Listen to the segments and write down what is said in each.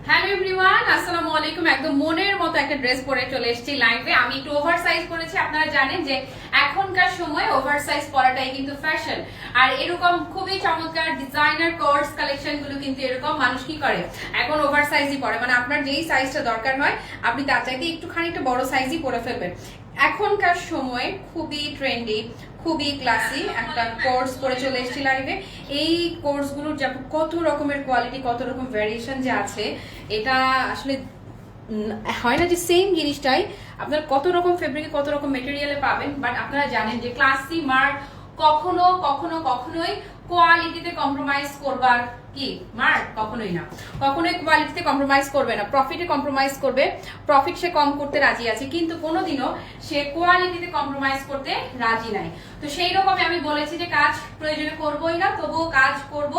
Hello everyone, আসসালামু আলাইকুম। একদম মনের মতো একটা ড্রেস পরে চলে এসেছি লাইভে। আমি একটু ওভার সাইজ পরেছি। আপনারা জানেন যে এখনকার সময় ওভার সাইজ পরাটাই কিন্তু ফ্যাশন। আর এরকম খুবই চমৎকার ডিজাইনার কোর্স কালেকশন গুলো কিন্তু এরকম মানুষ কি করে, এখন ওভার সাইজই পরে। মানে আপনার যেই সাইজটা দরকার হয় আপনি তার চাইতে একটু খানিকটা বড় সাইজই পরে ফেলবেন। এখনকার সময় খুবই ট্রেন্ডি, খুবই ক্লাসি একটা কোর্স করে চলে এসেছি লাইভে। এই কোর্সগুলোর যা কত রকমের কোয়ালিটি, কত রকম ভ্যারিয়েশন যে আছে, এটা আসলে হয় না যে সেম জিনিসটাই আপনার কত রকম ফেব্রিকে কত রকম মেটেরিয়ালে পাবেন। বাট আপনারা জানেন যে ক্লাসি মার্ক কখনোই কোয়ালিটিতে কম্প্রোমাইজ করবার কি মার্ক কখনোই না, কখনোই কোয়ালিটিতে কম্প্রোমাইজ করবে না। প্রফিটে কম্প্রোমাইজ করবে, প্রফিট সে কম করতে রাজি আছে, কিন্তু কোনোদিনও সে কোয়ালিটিতে কম্প্রোমাইজ করতে রাজি নাই। তো সেই রকমই আমি বলেছি যে কাজ প্রয়োজনে করবোই না, তবুও কাজ করব,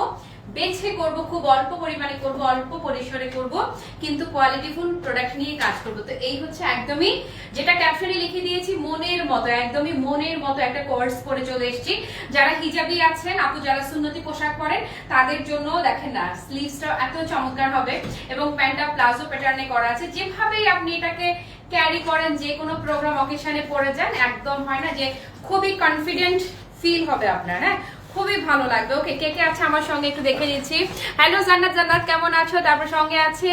বেছে করব, খুব অল্প পরিমাণে করব, অল্প পরিসরে করব, কিন্তু কোয়ালিটিফুল প্রোডাক্ট নিয়ে কাজ করব। তো এই হচ্ছে একদমই যেটা ক্যাপশনে লিখে দিয়েছি, মনের মতো, একদমই মনের মতো একটা কোর্স করে চলে এসেছি। যারা হিজাবি আছেন আপু, যারা সুন্নতি পোশাক পরেন, তাদের জন্য দেখেন না স্লিভসটা এত চমৎকার হবে এবং প্যান্টটা প্লাজো প্যাটার্নে করা আছে। যেভাবেই আপনি এটাকে ক্যারি করেন, যে কোনো প্রোগ্রাম অকেশনে পরে যান, একদম হয় না যে খুবই কনফিডেন্ট ফিল হবে আপনার। হ্যাঁ, খুবই ভালো লাগবে। ওকে, কে কে আছে আমার সঙ্গে একটু দেখে নিচ্ছি। হ্যালো জান্নাত কেমন আছো? তারপর সঙ্গে আছে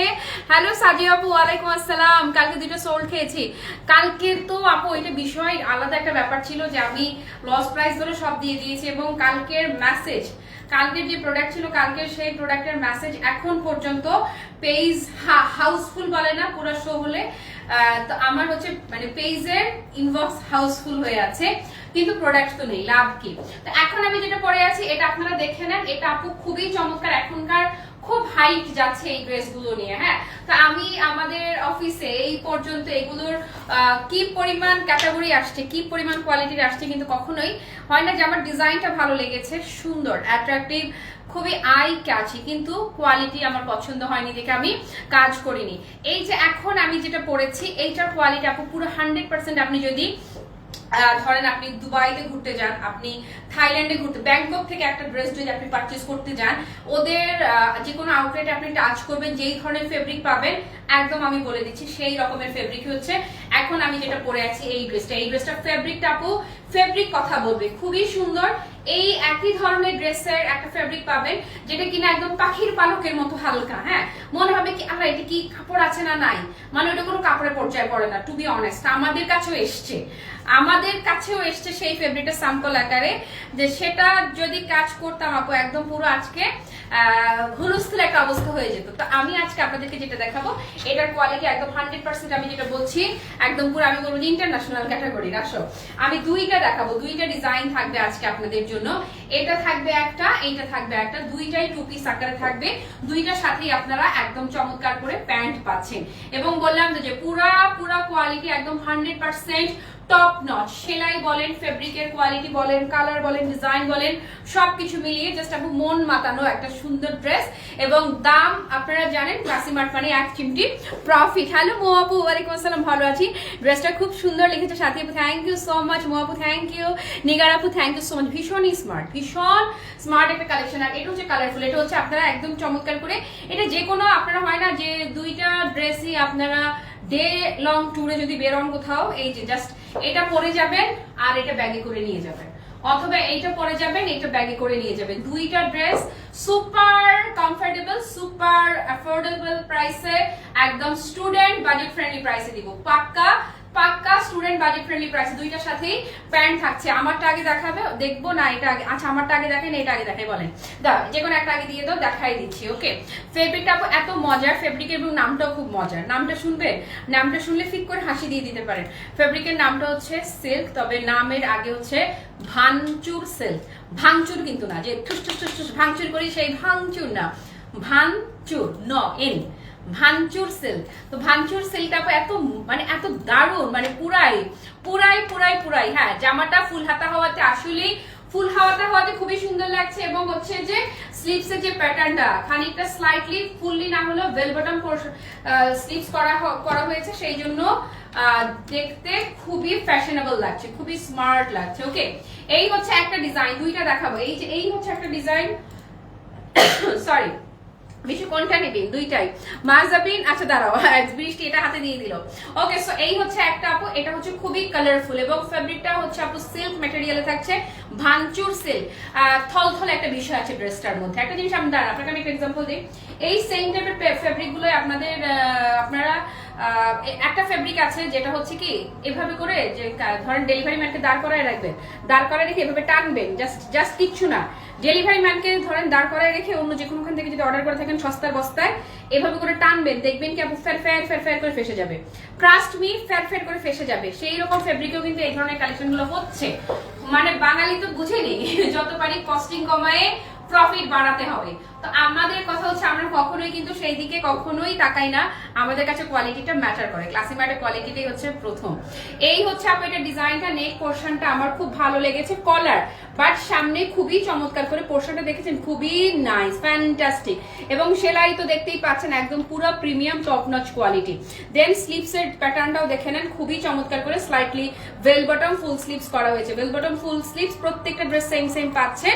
হ্যালো সাজিয়া আপু, ওয়ালাইকুম আসসালাম। কালকে দুটো সোল খেয়েছি। কালকে তো আপু এটা বিষয় আলাদা একটা ব্যাপার ছিল যে আমি লস প্রাইস ধরে সব দিয়ে দিয়েছি, এবং কালকের মেসেজ, কালকের যে প্রোডাক্ট ছিল, কালকের সেই প্রোডাক্টের মেসেজ এখন পর্যন্ত পেজ হাউসফুল বলে না পুরো শো হলে, তো আমার হচ্ছে মানে পেজের ইনবক্স হাউসফুল হয়ে আছে, কিন্তু প্রোডাক্ট তো নেই, লাভ কি? তো এখন আমি যেটা পরে আছি এটা আপনারা দেখে নেন। এটা আপু খুবই চমৎকার, এখনকার খুব হাইট যাচ্ছে এই ড্রেসগুলো নিয়ে। হ্যাঁ, তো আমি আমাদের অফিসে এই পর্যন্ত এগুলোর কি পরিমাণ ক্যাটাগরি আসছে, কি পরিমাণ কোয়ালিটির আসছে, কিন্তু কখনোই হয় না যে আমার ডিজাইনটা ভালো লেগেছে, সুন্দর অ্যাট্রাকটিভ, খুবই আই ক্যাচি, কিন্তু কোয়ালিটি আমার পছন্দ হয়নি দেখে আমি কাজ করিনি। এই যে এখন আমি যেটা পরেছি এইটার কোয়ালিটি আপু পুরো 100%। আপনি যদি ধরেন আপনি দুবাইতে ঘুরতে যান, আপনি থাইল্যান্ডে ঘুরতে, ব্যাংকক থেকে একটা ড্রেস যদি আপনি পারচেজ করতে যান, ওদের যে কোনো আউটলেটে আপনি টাচ করবেন, যেই ধরনের ফেব্রিক পাবেন একদম আমি বলে দিচ্ছি সেই রকমের ফেব্রিক হচ্ছে এখন আমি যেটা পরে আছি এই ড্রেসটা। এই ড্রেসটা ফেব্রিকটা আপু, ফেব্রিক কথা বলবে, খুবই সুন্দর। এই একই ধরনের ড্রেসের একটা ফেব্রিক পাবেন যেটা কিনা একদম পাখির পালকের মতো হালকা। হ্যাঁ, মনে হবে কি আল্লাহ এটা কি কাপড় আছে না নাই, মানে ওটা কোনো কাপড়ের পর্যায়ে পড়ে না। টু বি অনেস্ট, আমাদের কাছেও এসছে সেই ফেব্রিকটা স্যাম্পল আকারে, যে সেটা যদি কাজ করতাম আপু একদম পুরো আজকে হুলস্থুল একটা অবস্থা হয়ে যেত। তো আমি আজকে আপনাদেরকে যেটা দেখাবো এটার কোয়ালিটি একদম 100%। আমি যেটা বলছি একদম পুরো আমি বলবো ইন্টারন্যাশনাল ক্যাটাগরির। আসো আমি দুইটা দেখাবো, দুইটা ডিজাইন থাকবে আজকে আপনাদের জন্য। এটা থাকবে একটা, এইটা থাকবে একটা, দুইটাই টু পিস আকারে থাকবে। দুইটার সাথেই আপনারা একদম চমৎকার করে প্যান্ট পাচ্ছেন, এবং বললাম যে পুরা কোয়ালিটি একদম 100% টপ নচ। সেলাই বলেন, ফেব্রিকের কোয়ালিটি বলেন, কালার বলেন, ডিজাইন বলেন, সবকিছু মিলিয়ে জাস্ট আপু মন মাতানো একটা সুন্দর ড্রেস। এবং দাম আপনারা জানেন ক্লাসি মার্ট মানে এক চিমটি প্রফিট। হ্যালো মো আপু, ওয়ালাইকুম আসসালাম, ভালো আছি। ড্রেসটা খুব সুন্দর লিখেছে সাথী আপু, থ্যাংক ইউ সো মাচ। মো আপু থ্যাংক ইউ, নিগার আপু থ্যাংক ইউ সো মাচ। ভীষণই স্মার্ট, ভীষণ স্মার্ট একটা কালেকশন। আর এটা হচ্ছে কালারফুল, এটা হচ্ছে আপনারা একদম চমৎকার করে, এটা যে কোনো আপনারা হয় না যে দুইটা ড্রেসই আপনারা ডে লং ট্যুরে যদি বেরোন কোথাও, এই যে জাস্ট এটা পরে যাবেন আর এটা ব্যাগে করে নিয়ে যাবেন, অথবা এইটা পরে যাবেন এটা ব্যাগে করে নিয়ে যাবেন। দুইটা dress super comfortable, super affordable প্রাইসে, একদম স্টুডেন্ট বাজেট ফ্রেন্ডলি প্রাইসে দিব। পাক্কা স্টুডেন্ট বাজেট ফ্রেন্ডলি প্রাইসে। দুইটার সাথেই প্যান্ট থাকছে। আমারটা আগে দেখাবে, দেখবো না এটা আগে? আচ্ছা আমারটা আগে দেখেন, এটা আগে দেখাই বলেন, দাও যে কোনো একটা আগে দিয়ে দাও, দেখাই দিচ্ছি। ওকে, ফেব্রিকটা এত মজার, ফেব্রিকের এবং নামটাও খুব মজার। নামটা শুনবেন, নামটা শুনলে ফিক করে হাসি দিয়ে দিতে পারেন। ফেব্রিকের নামটা হচ্ছে সিল্ক, তবে নামের আগে হচ্ছে ভাঙচুর সিল্ক। ভাঙচুর কিন্তু না যে ঠুস ঠুস ঠুস ঠুস ভাঙচুর করি, সেই ভাঙচুর না, ভাঙচুর ন এন, ভাঙচুর সিল্ক। তো ভাঙচুর সিল্কটা এত মানে এত দারুণ, মানে পুরাই। হ্যাঁ, জামাটা ফুল হাতা হওয়াতে আসলেই ফুল হাওয়াতে খুবই সুন্দর লাগছে, এবং হচ্ছে যে স্লিভসের যে প্যাটার্নটা খানিকটা স্লাইটলি ফুললি না হলেও বেল বটম স্লিভস করা হয়েছে, সেই জন্য দেখতে খুবই ফ্যাশনেবল লাগছে, খুবই স্মার্ট লাগছে। ওকে, এই হচ্ছে একটা ডিজাইন, দুইটা দেখাবো। এই যে এই হচ্ছে একটা ডিজাইন, সরি বিশু কোনটা নেবেন? দুইটাই। মাজাবিন, আচ্ছা দাঁড়াও, বৃষ্টি এটা হাতে দিয়ে দিল। ওকে, সো এই হচ্ছে একটা আপু, এটা হচ্ছে খুবই কালারফুল এবং ফেব্রিকটা হচ্ছে আপু সিল্ক ম্যাটেরিয়ালে থাকছে, ভাঞ্চুর সিল্ক, থলথল একটা বিষয় আছে ড্রেসটার মধ্যে। একটা জিনিস আমি দাঁড়ান আপনাকে আমি একটা এক্সাম্পল দিই। এই সেম টাইপের ফেব্রিকগুলো আপনারা একটা ফেব্রিক আছে যেটা হচ্ছে কি এভাবে করে যে ধরেন ডেলিভারি ম্যানকে দাঁড় করায় রাখবেন, দাঁড় করায় রেখে এভাবে টানবেন, জাস্ট কিচ্ছু না, ডেলিভারি ম্যানকে ধরেন দাঁড় করায় রেখে অন্য যে কোনোখান থেকে যদি অর্ডার করে থাকেন সস্তার বস্তায় এভাবে করে টানবেন, দেখবেন কি আপু ফের ফের ফের ফের করে ফেসে যাবে, ট্রাস্ট মি, ফের ফের করে ফেসে যাবে। সেই রকম ফেব্রিকেও কিন্তু এই ধরনের কালেকশনগুলো হচ্ছে। মানে বাঙালি তো বুঝেনি, যত পারি কস্টিং কমায়ে প্রফিট বাড়াতে হবে। তো আমাদের কথা হচ্ছে আমরা কখনোই কিন্তু সেই দিকে কখনোই তাকাই না, আমাদের কাছে কোয়ালিটিটা ম্যাটার করে, ক্লাসি ম্যাটের কোয়ালিটিটাই হচ্ছে প্রথম। এই হচ্ছে আপু এটা ডিজাইনটা, নেক পোর্শনটা আমার খুব ভালো লেগেছে, কলার বাট সামনে খুবই চমৎকার করে পোর্শনটা দেখেছেন, খুবই নাইস, ফ্যান্টাস্টিক, এবং সেলাই তো দেখতেই পাচ্ছেন একদম পুরো premium top notch quality. Then স্লিভসের প্যাটার্নটাও দেখে নেন, খুবই চমৎকার করে slightly bell bottom full sleeves করা হয়েছে, বেল বটম ফুল স্লিভস, প্রত্যেকটা ড্রেস সেম পাচ্ছেন।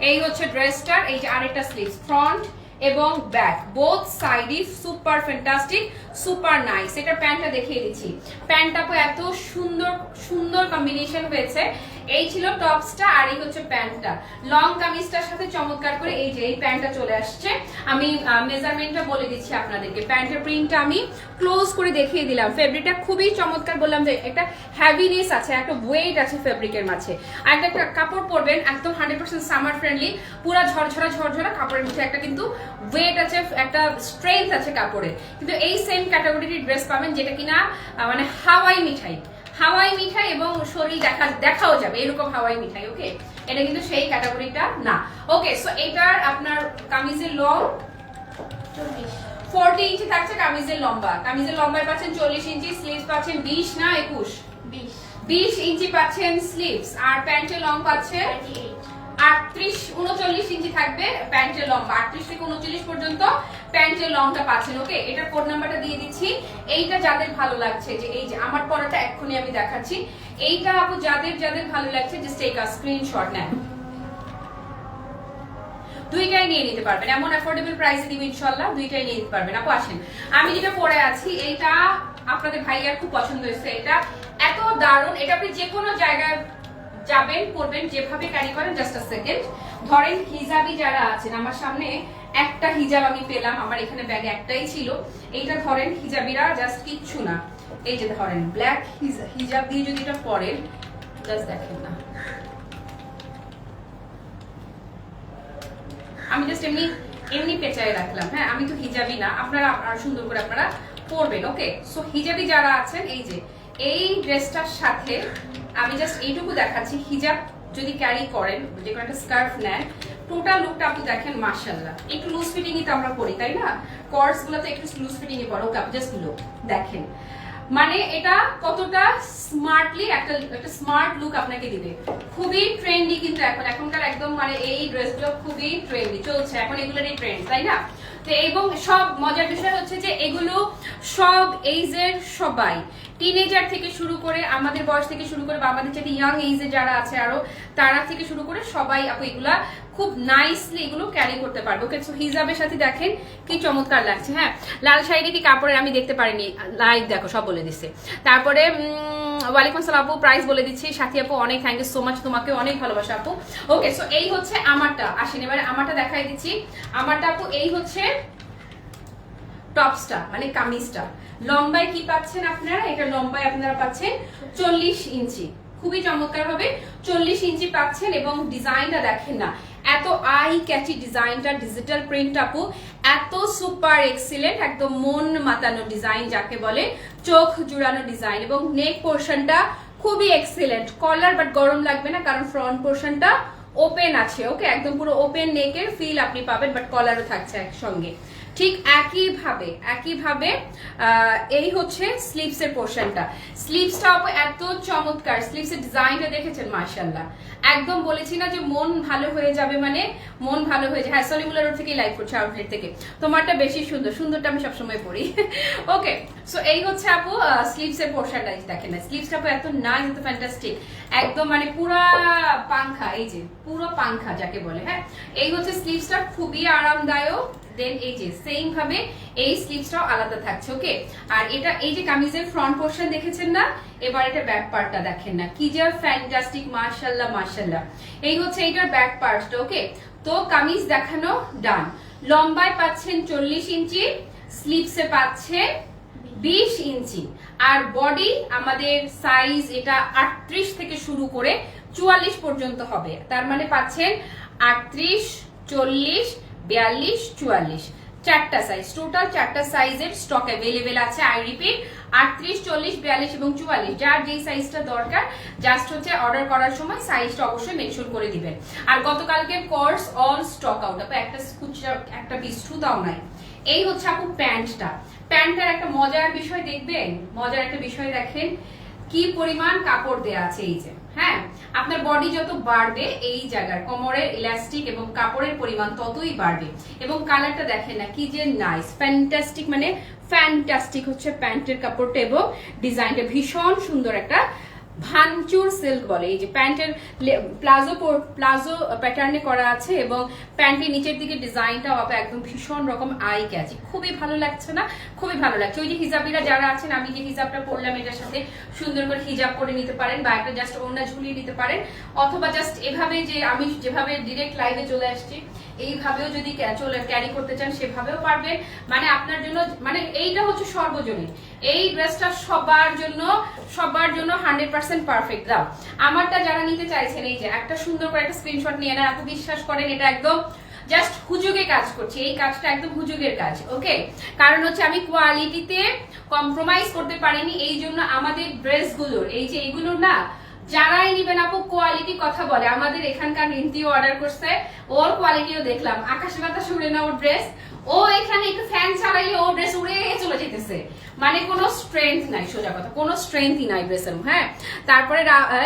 এই হচ্ছে ড্রেসটার, এই যে আরেকটা স্লিভস, ফ্রন্ট এবং ব্যাক বোথ সাইডই সুপার ফ্যান্টাস্টিক, সুপার নাইস। এটা প্যান্টটা দেখিয়ে দিচ্ছি, প্যান্টটা এত সুন্দর সুন্দর কম্বিনেশন হয়েছে। এই ছিল টপসটা আর এই হচ্ছে প্যান্টটা, লং কামিজটার সাথে চমৎকার করে এই যে এই প্যান্টটা চলে আসছে। আমি মেজারমেন্টটা বলে দিচ্ছি আপনাদেরকে, প্যান্টের প্রিন্টটা আমি ক্লোজ করে দেখিয়ে দিলাম, ফেব্রিকটা খুবই চমৎকার, বললাম যে একটা হ্যাভিনেস আছে, একটা ওয়েট আছে ফেব্রিকের মাঝে। আর একটা কাপড় পরবেন একদম 100% সামার ফ্রেন্ডলি, পুরো ঝরঝরা কাপড়ের মধ্যে একটা কিন্তু ওয়েট আছে, একটা স্ট্রেংথ আছে কাপড়ে। কিন্তু এই সেম ক্যাটাগরির ড্রেস পাবেন যেটা কিনা মানে হাওয়াই মিঠাই এবং শরীর দেখাও যাবে এরকম হাওয়াই মিঠাই। ওকে, এটা কিন্তু সেই ক্যাটাগরিটা না। ওকে, সো এটার আপনার কামিজের লং 40 ইঞ্চি থাকছে, কামিজের লম্বায় পাচ্ছেন 40 ইঞ্চি, স্লিভস পাচ্ছেন 20 না 21 ইঞ্চি পাচ্ছেন স্লিভস, আর প্যান্টের লং পাচ্ছে 38-39 ইঞ্চি থাকবে প্যান্টের লম্বা, 38 থেকে 39 পর্যন্ত প্যান্টের লংটা পাচ্ছেন। ওকে, এটা কোড নাম্বারটা দিয়ে দিচ্ছি। এইটা যাদের ভালো লাগছে, যে এই যে আমার পরাটা এক্ষুনি আমি দেখাচ্ছি, এইটা আপু যাদের ভালো লাগছে জাস্ট টেক আ স্ক্রিনশট নেন, দুইটাই নিয়ে নিতে পারবেন, এমন অ্যাফোর্ডেবল প্রাইসে দিব ইনশাআল্লাহ, দুইটাই নিয়ে নিতে পারবেন। আপু আসেন, আমি যেটা পরে আছি এইটা আপনাদের ভাইয়ার খুব পছন্দ হয়েছে, এটা এত দারুণ, এটা আপনি যে কোনো জায়গায় যাবেন পরবেন, যেভাবে ক্যারি করেন। জাস্ট আ সেকেন্ড, ধরেন হিজাবি যারা আছেন, আমার সামনে একটা হিজাব আমি পেলাম, আমার এখানে ব্যাগে একটাই ছিল, এইটা ধরেন হিজাবিরা জাস্ট কিচ্ছু না, এই যে ধরেন ব্ল্যাক হিজাব দিয়ে যদি এটা পরেন, জাস্ট দেখেন না, আমি জাস্ট এমনি পেঁচায় রাখলাম, হ্যাঁ আমি তো হিজাবি না, আপনারা সুন্দর করে আপনারা পরবেন। ওকে, সো হিজাবি যারা আছেন, এই যে এই ড্রেসটার সাথে আমি জাস্ট এইটুকু দেখাচ্ছি, হিজাব যদি ক্যারি করেন, যে কোনো একটা স্কার্ফ নেন, টোটাল লুকটা আপনি দেখেন মাশাআল্লাহ। একটু লুজ ফিটিংই তো আমরা পরি, তাই না, কোর্স গুলোতে একটু লুজ ফিটিংই পরো। ওকে, জাস্ট লুক দেখেন, মানে এটা কতটা স্মার্টলি একটা স্মার্ট লুক আপনাকে দিবে, খুবই ট্রেন্ডি কিন্তু এখনকার একদম মানে এই ড্রেসগুলো খুবই ট্রেন্ডি চলছে এখন, এগুলোরই ট্রেন্ড, তাই না। তো এবং সব মজার বিষয় হচ্ছে যে এগুলো সব এইজের সবাই, টিনেজার থেকে শুরু করে আমাদের বয়স থেকে শুরু করে বা আমাদের সাথে ইয়াং এইজে যারা আছে আরো তারা থেকে শুরু করে সবাই আপু এগুলা খুব নাইসলি এগুলো ক্যারি করতে পারবে। ওকে, সো হিজাবের সাথে দেখেন কি চমৎকার লাগছে। হ্যাঁ, লাল শাড়ি কি কাপড়ের আমি দেখতে পারিনি, লাইক দেখো সব বলে দিচ্ছে। তারপরে ওয়ালাইকুম আসসালাম আপু, প্রাইস বলে দিচ্ছি। সাথী আপু অনেক থ্যাংক ইউ সো মাচ, তোমাকে অনেক ভালোবাসা আপু। ওকে, সো এই হচ্ছে আমারটা, আসেন এবারে আমারটা দেখাই দিচ্ছি। আমারটা আপু এই হচ্ছে টপসটা, মানে কামিজটা লম্বায় কি পাচ্ছেন আপনারা, এটা লম্বায় আপনারা পাচ্ছেন 40 ইঞ্চি, খুবই চমৎকার ভাবে 40 ইঞ্চি পাচ্ছেন, এবং ডিজাইনটা দেখেন না, এত আই ক্যাচি ডিজাইনটা, ডিজিটাল প্রিন্ট আপু এত সুপার এক্সিলেন্ট, একদম মন মাতানো ডিজাইন যাকে বলে, চোখ জুড়ানো ডিজাইন, এবং নেক পোর্শনটা খুবই এক্সিলেন্ট, কলার বাট গরম লাগবে না কারণ ফ্রন্ট পোর্শনটা ওপেন আছে। ওকে, একদম পুরো ওপেন নেকের ফিল আপনি পাবেন, বাট কলারও থাকছে একসঙ্গে। ঠিক একইভাবে এই হচ্ছে স্লিভসের পোর্শনটা, স্লিভসটা এত চমৎকার, স্লিভসের ডিজাইনটা দেখেছেন মাশাআল্লাহ, একদম বলেছি না যে মন ভালো হয়ে যাবে, মানে মন ভালো হয়ে যায়। হ্যাঁ, সলিমুল্লাহ রোড থেকে লাইভ করছে, আউটলেট থেকে, তোমারটা বেশি সুন্দরটা আমি সবসময় পড়ি। ওকে, সো এই হচ্ছে আপু স্লিভস এর পোর্শনটা দেখেন না, স্লিভসটা আপু এত নাইস, এত ফ্যান্টাস্টিক, একদম মানে পুরো পাংখা, এই যে পুরো পাংখা যাকে বলে। হ্যাঁ, এই হচ্ছে স্লিভসটা, খুবই আরামদায়ক। দেন এই যে সেম ভাবে এই স্লিভসটাও আলাদা থাকছে। ওকে, আর এটা এই যে কামিজের ফ্রন্ট পোর্শন দেখেছেন না, এবার এটা ব্যাক পার্টটা দেখেন না, কি যে ফ্যান্টাস্টিক, মাশাআল্লাহ মাশাআল্লাহ। এই হচ্ছে এইটার ব্যাক পার্টটা। ওকে, তো কামিজ দেখানো ডান। লম্বায় পাচ্ছেন 40 ইঞ্চি, স্লিভসে পাচ্ছে 20 ইঞ্চি, আর বডি আমাদের সাইজ এটা 38 থেকে শুরু করে 44 পর্যন্ত হবে। তার মানে পাচ্ছেন 38, 40, 42, 44, চারটা সাইজ, টোটাল চারটা সাইজের স্টক অ্যাভেলেবেল আছে। আই রিপিট, 38, 40, 42 এবং 44, যার যেই সাইজটা দরকার জাস্ট হচ্ছে অর্ডার করার সময় সাইজটা অবশ্যই মেনশন করে দিবেন। আর গতকালকের কোর্স অল স্টক আউট, আপু একটা বিস্ট্রুতাও নাই। এই হচ্ছে আপু প্যান্টটা, প্যান্টটার একটা মজার বিষয় দেখবেন, মজার একটা বিষয় দেখেন কি পরিমাণ কাপড় দেয়া আছে। এই যে হ্যাঁ, আপনার বডি যত বাড়বে এই জায়গার কোমরের ইলাস্টিক এবং কাপড়ের পরিমাণ ততই বাড়বে। এবং কালারটা দেখেন না, কি যে নাইস, ফ্যান্টাস্টিক, মানে ফ্যান্টাস্টিক হচ্ছে প্যান্টের কাপড়টা এবং ডিজাইনটা ভীষণ সুন্দর, একটা ভানচুর সিল্ক বলে। এই যে প্যান্টের প্লাজো প্যাটার্নে করা আছে এবং প্যান্টের নিচের দিকে ডিজাইনটাও একদম ভীষণ রকম আই ক্যাচি, খুবই ভালো লাগছে না, খুবই ভালো লাগছে। ওই যে হিজাবিরা যারা আছেন, আমি যে হিজাবটা পরলাম এটার সাথে সুন্দর করে হিজাব করে নিতে পারেন, বা একটা জাস্ট ওড়না ঝুলিয়ে নিতে পারেন, অথবা জাস্ট এভাবে যে আমি যেভাবে ডিরেক্ট লাইভে চলে আসছি এইভাবেও যদি ক্যারি করতে চান সেভাবেও পারবেন। মানে আপনার জন্য, মানে এইটা হচ্ছে সর্বজনীন, এই ড্রেসটা সবার জন্য 100% পারফেক্ট। দাও আমারটা যারা নিতে চাইছেন, এই যে একটা সুন্দর করে একটা স্ক্রিনশট নিয়ে নেন আপু, বিশ্বাস করেন এটা একদম জাস্ট হুজুগে কাজ করছে, এই কাজটা একদম হুজুগের কাজ। ওকে, কারণ হচ্ছে আমি কোয়ালিটিতে কম্প্রোমাইজ করতে পারিনি, এই জন্য আমাদের ড্রেসগুলোর এই যে এইগুলো না, যারাই নিবেন আপু কোয়ালিটি কথা বলে। আমাদের এখানকার রিন্তিও অর্ডার করছে, ওর কোয়ালিটিও দেখলাম, আকাশ বাতাস উড়ে না ওর ড্রেস, ও এখানে একটু ফ্যান চালাইলে ও ড্রেস উড়ে চলে যেতেছে, মানে কোনো স্ট্রেংথ নাই, সোজা কথা কোনো স্ট্রেংথই নাই ড্রেসের। হ্যাঁ, তারপরে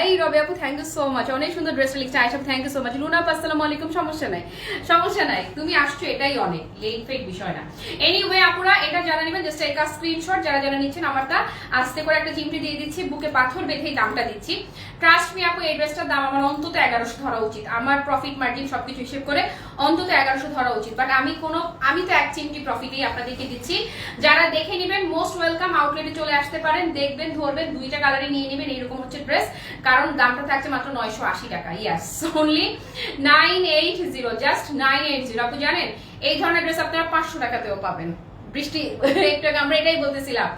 এই রবি আপু থ্যাংক ইউ সো মাচ, অনেক সুন্দর ড্রেসটা লিখছে Ayesha, thank you so much. Luna আপু আসসালামু আলাইকুম, সমস্যা নাই, সমস্যা নাই, তুমি আসছো এটাই অনেক, লেট ফেট বিষয় না। এনিওয়ে আপুরা, এটা যারা নেবেন জাস্ট একটা স্ক্রিনশট, যারা যারা নিচ্ছেন আমারটা আস্তে করে একটা চিমটি দিয়ে দিচ্ছি, বুকে পাথর বেঁধেই দামটা দিচ্ছি। ট্রাস্ট মি আপু, এই ড্রেসটার দাম আমার অন্তত 1100 ধরা উচিত, আমার প্রফিট মার্জিন সবকিছু হিসেব করে অন্তত 1100 ধরা উচিত, বাট আমি তো এক চিমটি প্রফিটেই আপনাদেরকে দিচ্ছি। যারা দেখে নেবেন মোস্ট ওয়েলকাম, আউটলেটে চলে আসতে পারেন, দেখবেন ধরবেন, দুইটা কালারে নিয়ে নেবেন, এইরকম হচ্ছে ড্রেস, কারণ দামটা থাকছে মাত্র 980 টাকা। ইয়াস, অনলি 980, জাস্ট 980। আপু জানেন এই ধরনের ড্রেস আপনারা 500 টাকাতেও পাবেন। বৃষ্টি একটু আমরা এটাই বলতেছিলাম,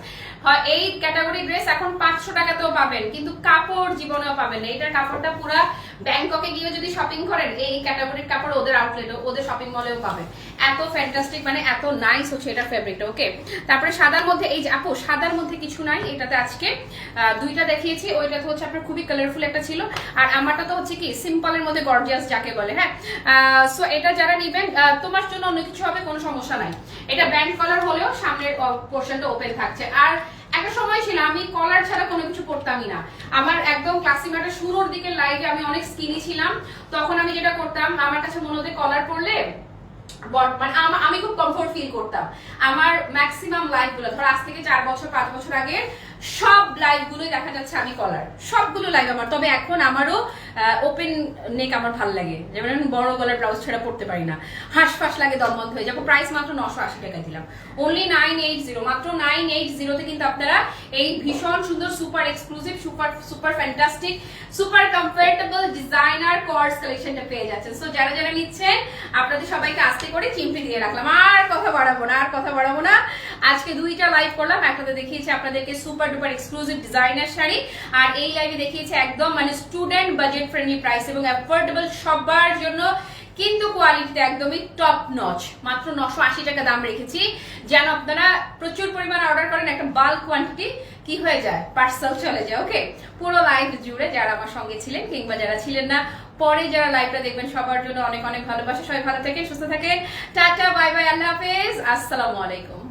এই ক্যাটাগরি ড্রেস এখন 500 টাকাতেও পাবেন, কিন্তু কাপড় জীবনেও পাবেন না। এটার কাপড়টা পুরা ব্যাংককে গিয়ে যদি শপিং করেন, এই ক্যাটাগরির কাপড় ওদের আউটলেটে, ওদের শপিং মলেও পাবেন। এত ফ্যান্টাস্টিক, মানে এত নাইস হচ্ছে এটার ফেব্রিকটা। ওকে, তারপরে সাদার মধ্যে এই যে আপু, সাদার মধ্যে কিছু নাই, এটাতে আজকে দুইটা দেখিয়েছি, ওইটাতে হচ্ছে আপনার খুবই কালারফুল একটা ছিল, আর আমারটা তো হচ্ছে কি সিম্পলের মধ্যে গর্জিয়াস যাকে বলে। হ্যাঁ, সো এটা যারা নিবেন, তোমার জন্য অন্য কিছু হবে কোনো সমস্যা নাই, এটা ব্যান্ড কলার হলেও সামনের পোর্শনটা ওপেন থাকছে। আর একটা সময় ছিল আমি কলার ছাড়া কোনো কিছু পরতামই না, আমার একদম ক্লাসিমাটা শুরুর দিকে লাইভে আমি অনেক স্কিনি ছিলাম, তখন আমি যেটা করতাম, আমার কাছে মনে হতো কলার পরলে মানে আমি খুব কমফোর্ট ফিল করতাম। আমার ম্যাক্সিমাম লাইভ গুলো ধর আজ থেকে 4 বছর 5 বছর আগে সব লাইভ গুলোই দেখা যাচ্ছে আমি কলার, সবগুলো লাইভ আমার। তবে এখন আমারও ওপেন নেক আমার ভালো লাগে, যেমন বড় গলার ব্লাউজ ছেড়া পড়তে পারি না, হাঁসফাঁস লাগে, দম বন্ধ হয়ে যাবো। প্রাইস মাত্র 980 টাকায় দিলাম, অনলি 980, মাত্র 980 তে কিন্তু আপনারা এই ভীষণ সুন্দর super exclusive super fantastic super comfortable designer কর্স কালেকশনটা পেয়ে যাচ্ছেন। সো যারা যারা নিচ্ছেন আপনাদের সবাইকে আস্তে করে চিমটি দিয়ে রাখলাম, আর কথা বাড়াবো না। আজকে দুইটা লাইভ করলাম, একটাতে দেখিয়েছি আপনাদেরকে super duper exclusive designer sari, আর এই লাইভে দেখিয়েছি একদম মানে স্টুডেন্ট বাজেট ফ্রেন্ডলি প্রাইস এবং অ্যাফোর্ডেবল সবার জন্য, কিন্তু কোয়ালিটিতে একদমই টপ নচ। মাত্র 980 টাকা দাম রেখেছি, যেন আপনারা প্রচুর পরিমাণ অর্ডার করেন, একটা বাল্ক কোয়ান্টিটি কি হয়ে যায়, পার্সেল চলে যায়। ওকে, পুরো লাইভ জুড়ে যারা আমার সঙ্গে ছিলেন কিংবা যারা ছিলেন না, পরে যারা লাইভটা দেখবেন, সবার জন্য অনেক অনেক ভালোবাসা। সবাই ভালো থাকেন, সুস্থ থাকেন, টাটা, বাই বাই, আল্লাহ হাফেজ, আসসালামু আলাইকুম।